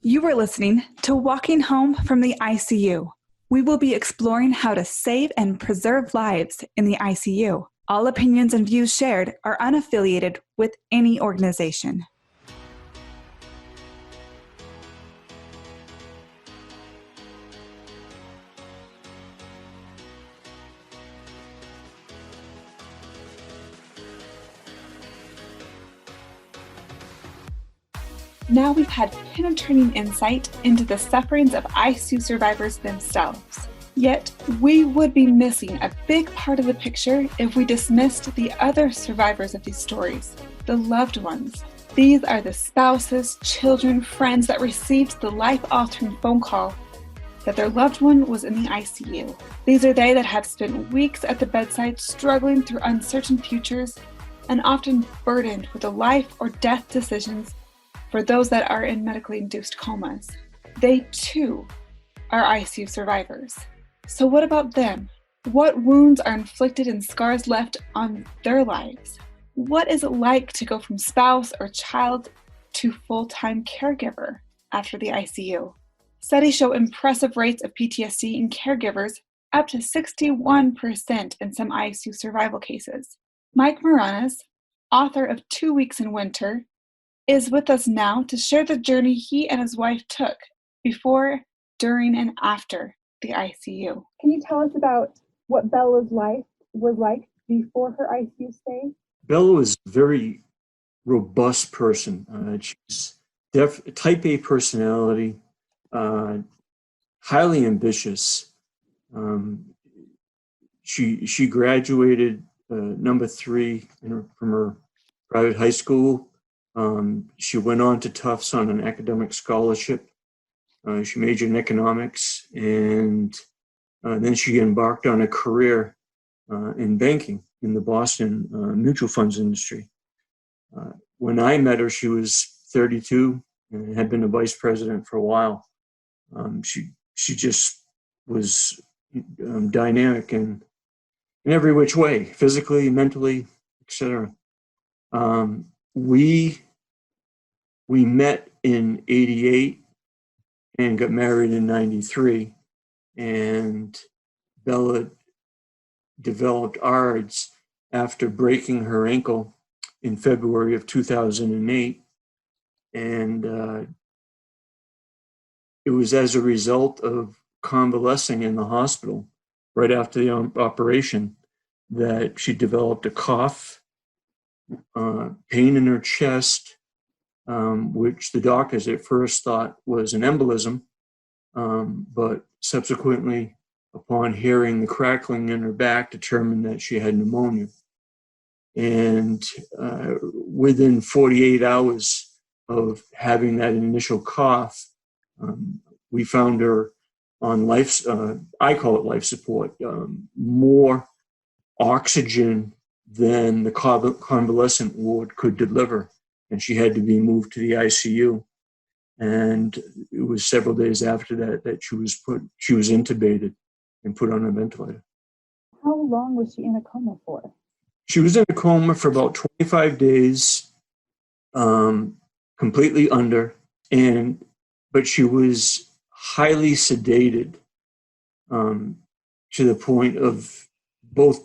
You are listening to Walking Home from the ICU. We will be exploring how to save and preserve lives in the ICU. All opinions and views shared are unaffiliated with any organization. Now we've had penetrating insight into the sufferings of ICU survivors themselves. Yet, we would be missing a big part of the picture if we dismissed the other survivors of these stories, the loved ones. These are the spouses, children, friends that received the life-altering phone call that their loved one was in the ICU. These are they that have spent weeks at the bedside struggling through uncertain futures and often burdened with the life or death decisions for those that are in medically induced comas. They too are ICU survivors. So what about them? What wounds are inflicted and scars left on their lives? What is it like to go from spouse or child to full-time caregiver after the ICU? Studies show impressive rates of PTSD in caregivers, up to 61% in some ICU survival cases. Mike Maranhas, author of 2 Weeks in Winter, is with us now to share the journey he and his wife took before, during, and after the ICU. Can you tell us about what Bella's life was like before her ICU stay? Bella was a very robust person. She's type A personality, highly ambitious. She graduated number 3 from her private high school. She went on to Tufts on an academic scholarship. She majored in economics, and then she embarked on a career in banking in the Boston mutual funds industry. When I met her, she was 32 and had been a vice president for a while. She just was dynamic in every which way, physically, mentally, etc. We met in 88 and got married in 93, and Bella developed ARDS after breaking her ankle in February of 2008, and it was as a result of convalescing in the hospital right after the operation that she developed a cough, pain in her chest, which the doctors at first thought was an embolism, but subsequently, upon hearing the crackling in her back, determined that she had pneumonia. And within 48 hours of having that initial cough, we found her on I call it life support, more oxygen than the convalescent ward could deliver. And she had to be moved to the ICU. And it was several days after that she was intubated and put on a ventilator. How long was she in a coma for? She was in a coma for about 25 days, completely under, but she was highly sedated to the point of both.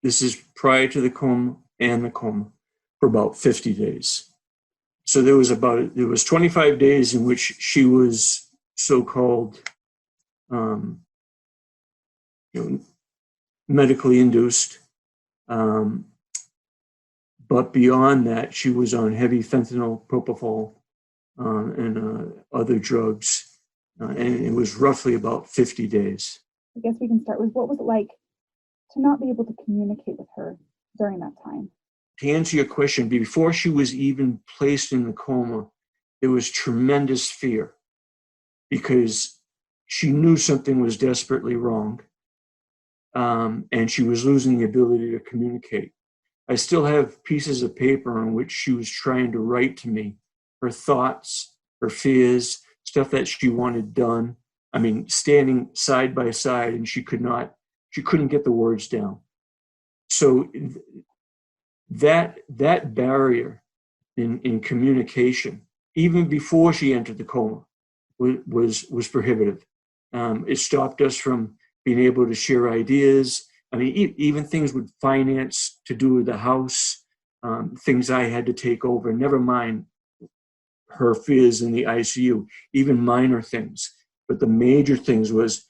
This is prior to the coma and the coma, for about 50 days. So there was 25 days in which she was so-called medically induced. But beyond that, she was on heavy fentanyl, propofol, and other drugs. And it was roughly about 50 days. I guess we can start with, what was it like to not be able to communicate with her during that time? To answer your question, before she was even placed in the coma, there was tremendous fear because she knew something was desperately wrong, and she was losing the ability to communicate. I still have pieces of paper on which she was trying to write to me her thoughts, her fears, stuff that she wanted done. I mean, standing side by side, and she couldn't get the words down. So that barrier in communication even before she entered the coma, was prohibitive. It stopped us from being able to share ideas. I mean, even things with finance to do with the house, things I had to take over, never mind her fears in the ICU, even minor things. But the major things was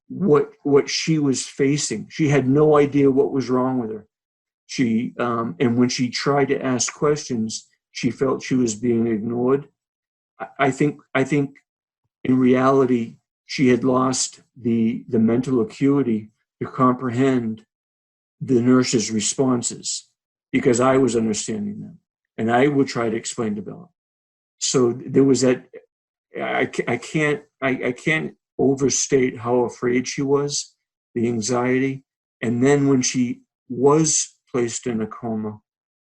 what she was facing. She had no idea what was wrong with her. And when she tried to ask questions, she felt she was being ignored. I think in reality, she had lost the mental acuity to comprehend the nurse's responses because I was understanding them, and I would try to explain to Bella. So there was that. I can't overstate how afraid she was, the anxiety, and then when she was placed in a coma,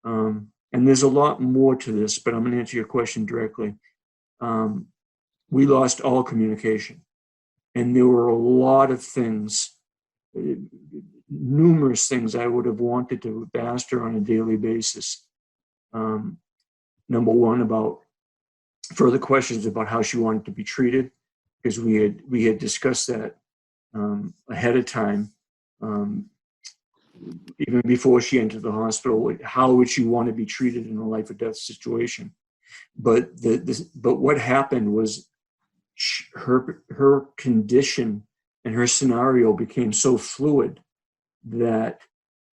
and there's a lot more to this, but I'm going to answer your question directly. We lost all communication. And there were a lot of things, numerous things I would have wanted to ask her on a daily basis. Number one, about further questions about how she wanted to be treated, because we had discussed that ahead of time, even before she entered the hospital. How would she want to be treated in a life or death situation? But but what happened was her condition and her scenario became so fluid that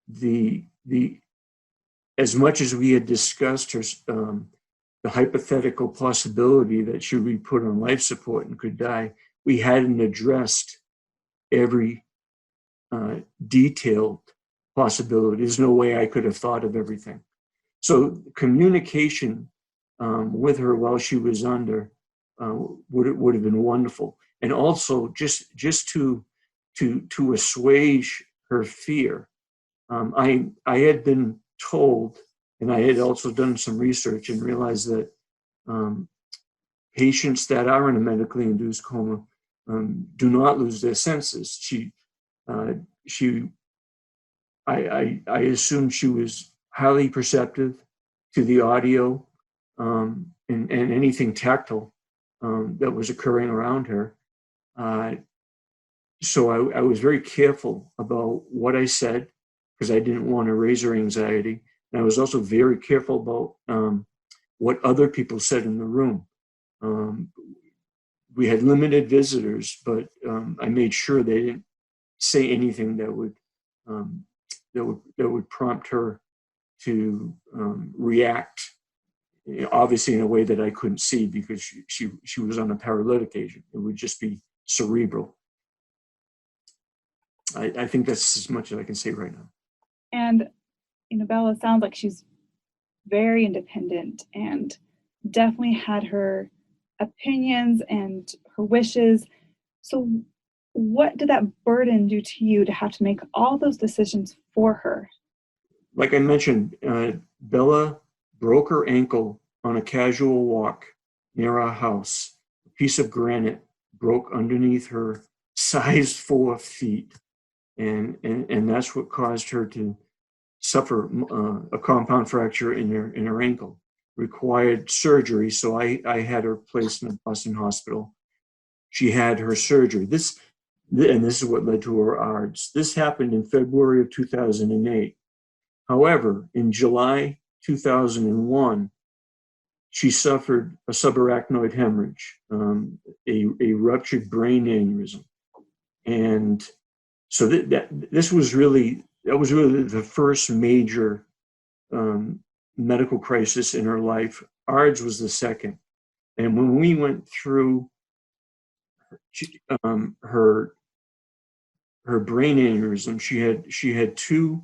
the as much as we had discussed her the hypothetical possibility that she would be put on life support and could die, we hadn't addressed every detailed possibility. There's no way I could have thought of everything. So communication with her while she was under would have been wonderful, and also just to assuage her fear. I had been told, and I had also done some research and realized that patients that are in a medically induced coma do not lose their senses. I assumed she was highly perceptive to the audio and anything tactile that was occurring around her. So I was very careful about what I said because I didn't want to raise her anxiety. And I was also very careful about what other people said in the room. We had limited visitors, but I made sure they didn't say anything that would prompt her to react, obviously in a way that I couldn't see because she was on a paralytic agent. It would just be cerebral. I think that's as much as I can say right now. And, Bella sounds like she's very independent and definitely had her opinions and her wishes. So what did that burden do to you to have to make all those decisions for her? Like I mentioned, Bella broke her ankle on a casual walk near our house. A piece of granite broke underneath her size 4 feet. And that's what caused her to suffer a compound fracture in her ankle. Required surgery, so I had her placed in a Boston hospital. She had her surgery. This is what led to her ARDS. This happened in February of 2008. However, in July 2001, she suffered a subarachnoid hemorrhage, a ruptured brain aneurysm, and so that was really the first major medical crisis in her life. ARDS was the second, and when we went through her brain aneurysm, she had 2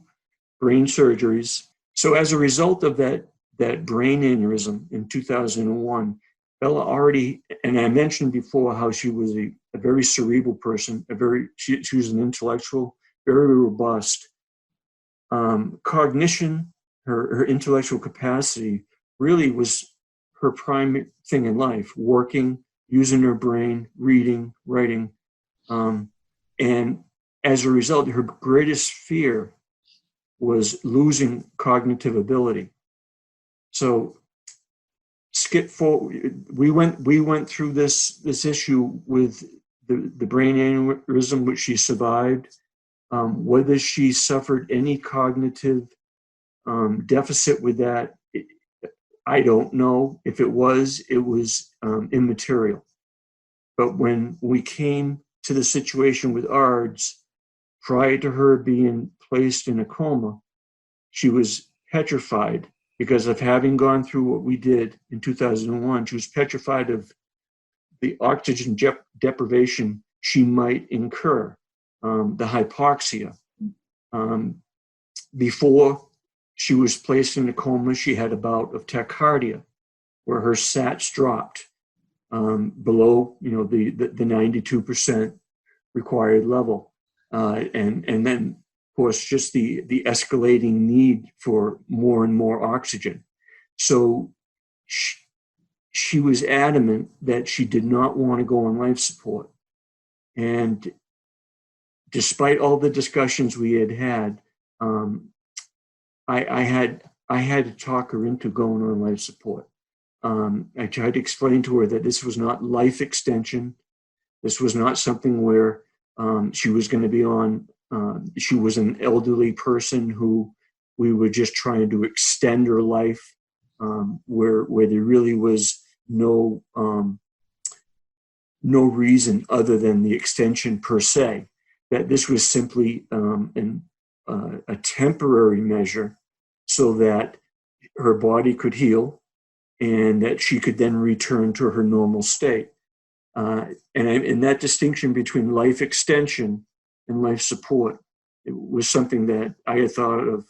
brain surgeries. So as a result of that brain aneurysm in 2001, Bella already, and I mentioned before how she was a very cerebral person, she was an intellectual, very robust. Cognition, her intellectual capacity really was her prime thing in life, working, using her brain, reading, writing. And as a result, her greatest fear was losing cognitive ability. So skip forward. We went through this issue with the brain aneurysm, which she survived. Whether she suffered any cognitive deficit with that, I don't know. If it was immaterial. But when we came to the situation with ARDS, prior to her being placed in a coma, she was petrified because of having gone through what we did in 2001. She was petrified of the oxygen deprivation she might incur, the hypoxia. Before she was placed in a coma, she had a bout of tachycardia, where her SATs dropped below, the 92% required level, and then, of course, just the escalating need for more and more oxygen. So she was adamant that she did not want to go on life support, and despite all the discussions we had, I had to talk her into going on life support. I tried to explain to her that this was not life extension. This was not something where she was going to be on. She was an elderly person who we were just trying to extend her life, where there really was no reason other than the extension per se. That this was simply a temporary measure so that her body could heal and that she could then return to her normal state. And that distinction between life extension and life support, it was something that I had thought of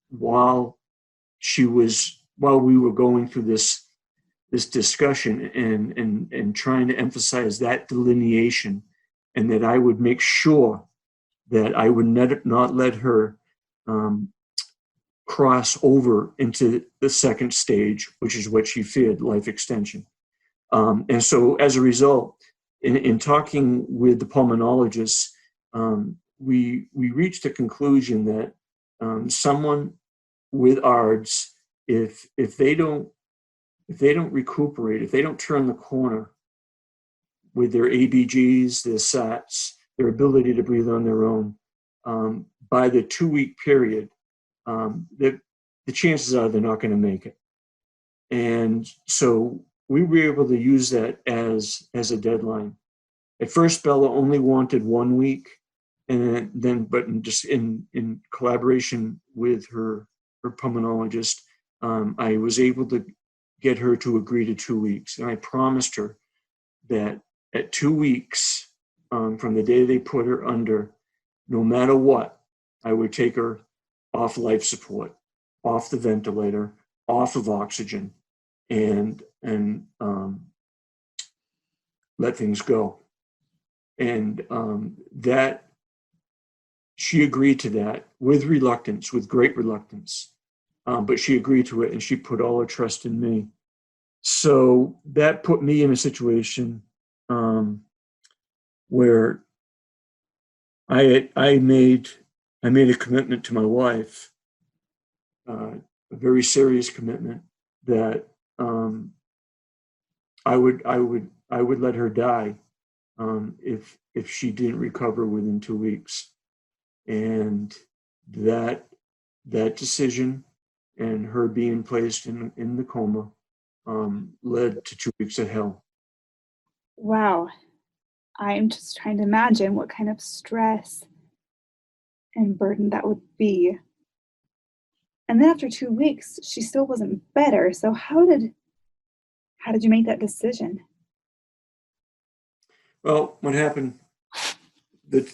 while we were going through this discussion and trying to emphasize that delineation, and that I would make sure that I would not let her cross over into the second stage, which is what she feared, life extension. And so as a result, in talking with the pulmonologists, we reached a conclusion that someone with ARDS, if they don't recuperate, if they don't turn the corner with their ABGs, their SATs, their ability to breathe on their own, by the 2-week period, the chances are they're not going to make it. And so we were able to use that as a deadline. At first, Bella only wanted 1 week, and then just in collaboration with her pulmonologist, I was able to get her to agree to 2 weeks. And I promised her that at 2 weeks from the day they put her under, no matter what, I would take her off life support, off the ventilator, off of oxygen, and let things go. And that she agreed to that with reluctance, with great reluctance. But she agreed to it, and she put all her trust in me. So that put me in a situation where I made a commitment to my wife, a very serious commitment, that I would let her die if she didn't recover within 2 weeks. And that decision and her being placed in the coma led to 2 weeks of hell. Wow. I'm just trying to imagine what kind of stress and burden that would be. And then after 2 weeks, she still wasn't better. So how did you make that decision? Well, what happened, that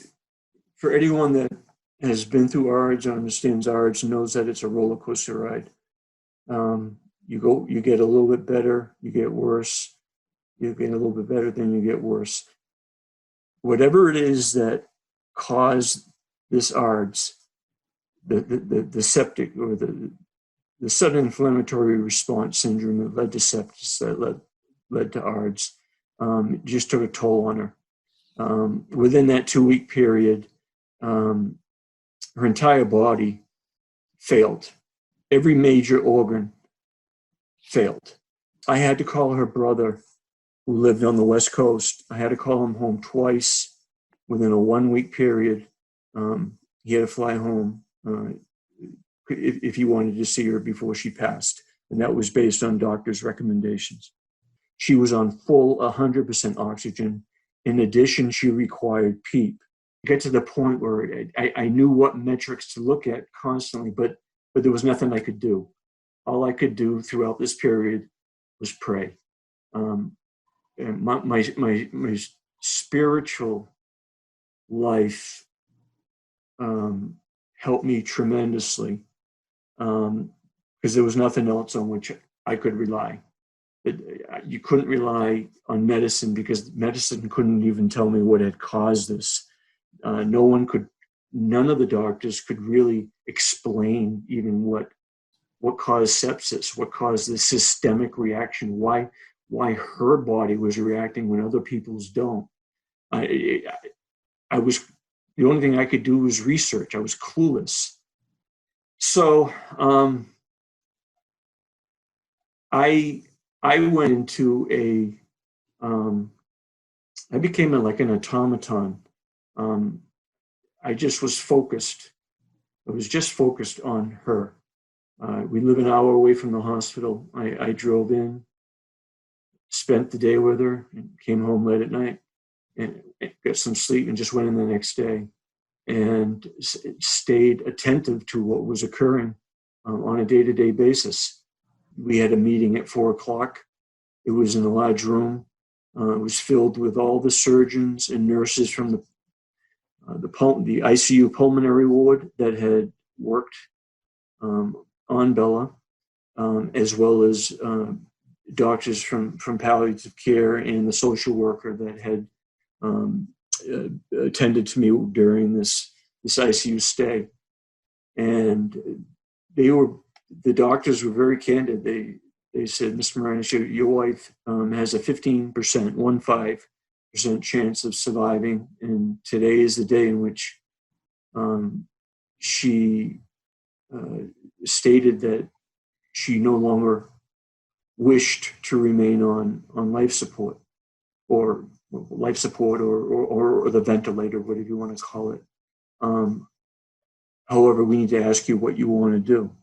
for anyone that has been through ARDS and understands ARDS, knows that it's a roller coaster ride. You get a little bit better, you get worse, you get a little bit better, then you get worse. Whatever it is that caused this ARDS, the septic or the sudden inflammatory response syndrome that led to sepsis, that led to ARDS, just took a toll on her. Within that 2-week period, her entire body failed. Every major organ failed. I had to call her brother, who lived on the West Coast. I had to call him home twice within a 1-week period. He had to fly home if he wanted to see her before she passed. And that was based on doctors' recommendations. She was on full 100% oxygen. In addition, she required PEEP. Get to the point where I knew what metrics to look at constantly, but there was nothing I could do. All I could do throughout this period was pray. And my spiritual life helped me tremendously, because there was nothing else on which I could rely. You couldn't rely on medicine, because medicine couldn't even tell me what had caused this. None of the doctors could really explain even what caused sepsis, what caused the systemic reaction, why her body was reacting when other people's don't. I was, the only thing I could do was research. I was clueless. So I went into I became like an automaton. I just was focused. I was just focused on her. We live an hour away from the hospital. I drove in, spent the day with her, and came home late at night and got some sleep and just went in the next day and stayed attentive to what was occurring on a day-to-day basis. We had a meeting at 4:00. It was in a large room. It was filled with all the surgeons and nurses from the ICU pulmonary ward that had worked on Bella, as well as doctors from palliative care and the social worker that had attended to me during this ICU stay. And the doctors were very candid. They said, "Mr. Maranhas, your wife has a 15% chance of surviving, and today is the day in which she stated that she no longer wished to remain on life support or the ventilator, whatever you want to call it. However, we need to ask you what you want to do."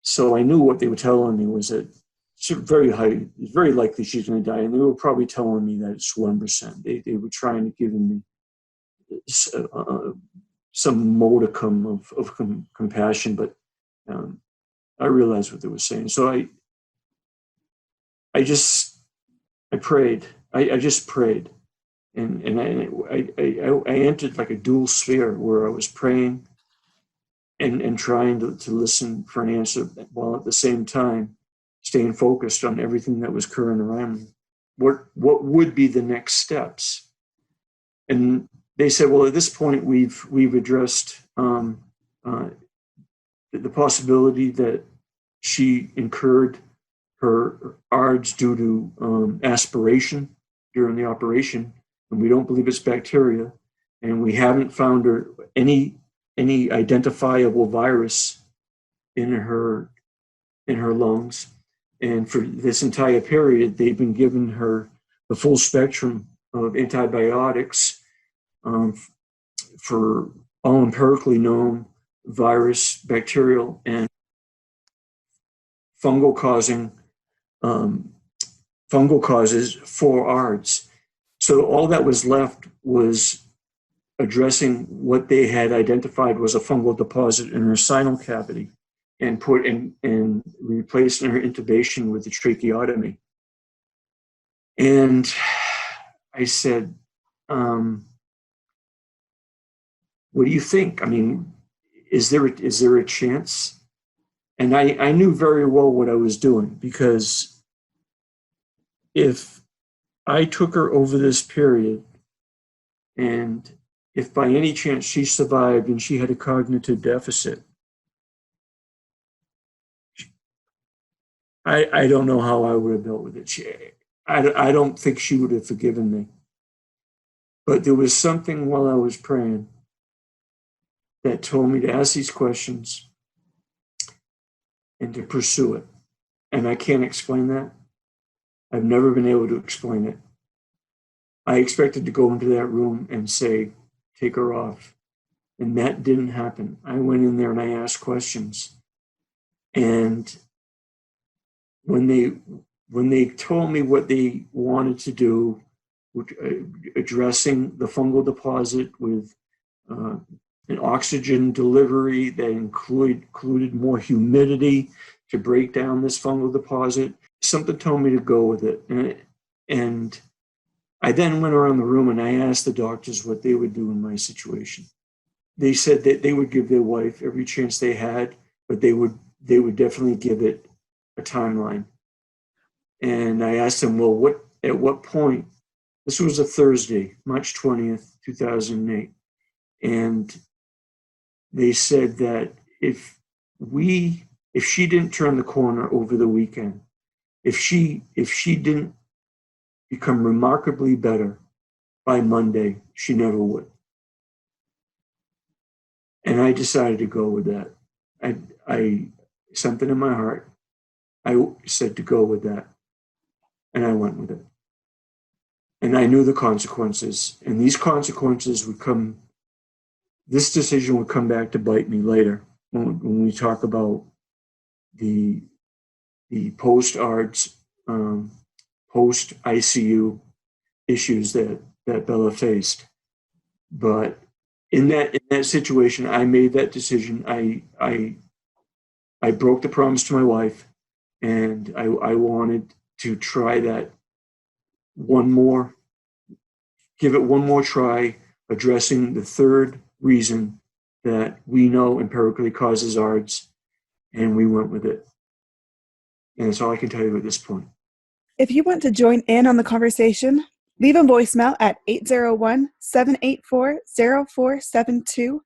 So I knew what they were telling me was that it's very likely she's going to die, and they were probably telling me that it's 1%. They were trying to give me some modicum of compassion, but I realized what they were saying. So I prayed. I just prayed, and I entered like a dual sphere where I was praying and trying to listen for an answer, while at the same time staying focused on everything that was occurring around me. What would be the next steps? And they said, well, at this point we've addressed the possibility that she incurred her ARDS due to aspiration during the operation, and we don't believe it's bacteria, and we haven't found her any identifiable virus in her lungs. And for this entire period, they've been giving her the full spectrum of antibiotics for all empirically known virus, bacterial, and fungal causes for ARDS. So all that was left was addressing what they had identified was a fungal deposit in her sinus cavity, and replacing her intubation with the tracheotomy. And I said, what do you think? I mean, is there a chance? And I knew very well what I was doing, because if I took her over this period, and if by any chance she survived and she had a cognitive deficit, I don't know how I would have dealt with it. I don't think she would have forgiven me. But there was something while I was praying that told me to ask these questions and to pursue it. And I can't explain that. I've never been able to explain it. I expected to go into that room and say, take her off. And that didn't happen. I went in there and I asked questions. And when they told me what they wanted to do, addressing the fungal deposit with an oxygen delivery that included more humidity to break down this fungal deposit, something told me to go with it. And I then went around the room and I asked the doctors what they would do in my situation. They said that they would give their wife every chance they had, but they would definitely give it a timeline. And I asked them, well, at what point? This was a Thursday, March 20th, 2008. And they said that if she didn't turn the corner over the weekend, if she didn't become remarkably better by Monday, she never would. And I decided to go with that. I something in my heart, I said to go with that. And I went with it. And I knew the consequences. And these consequences this decision would come back to bite me later when we talk about the post-ARDS, post-ICU issues that Bella faced. But in that situation, I made that decision. I broke the promise to my wife, and I wanted to try that give it one more try, addressing the third reason that we know empirically causes ARDS, and we went with it. And that's all I can tell you at this point. If you want to join in on the conversation, leave a voicemail at 801-784-0472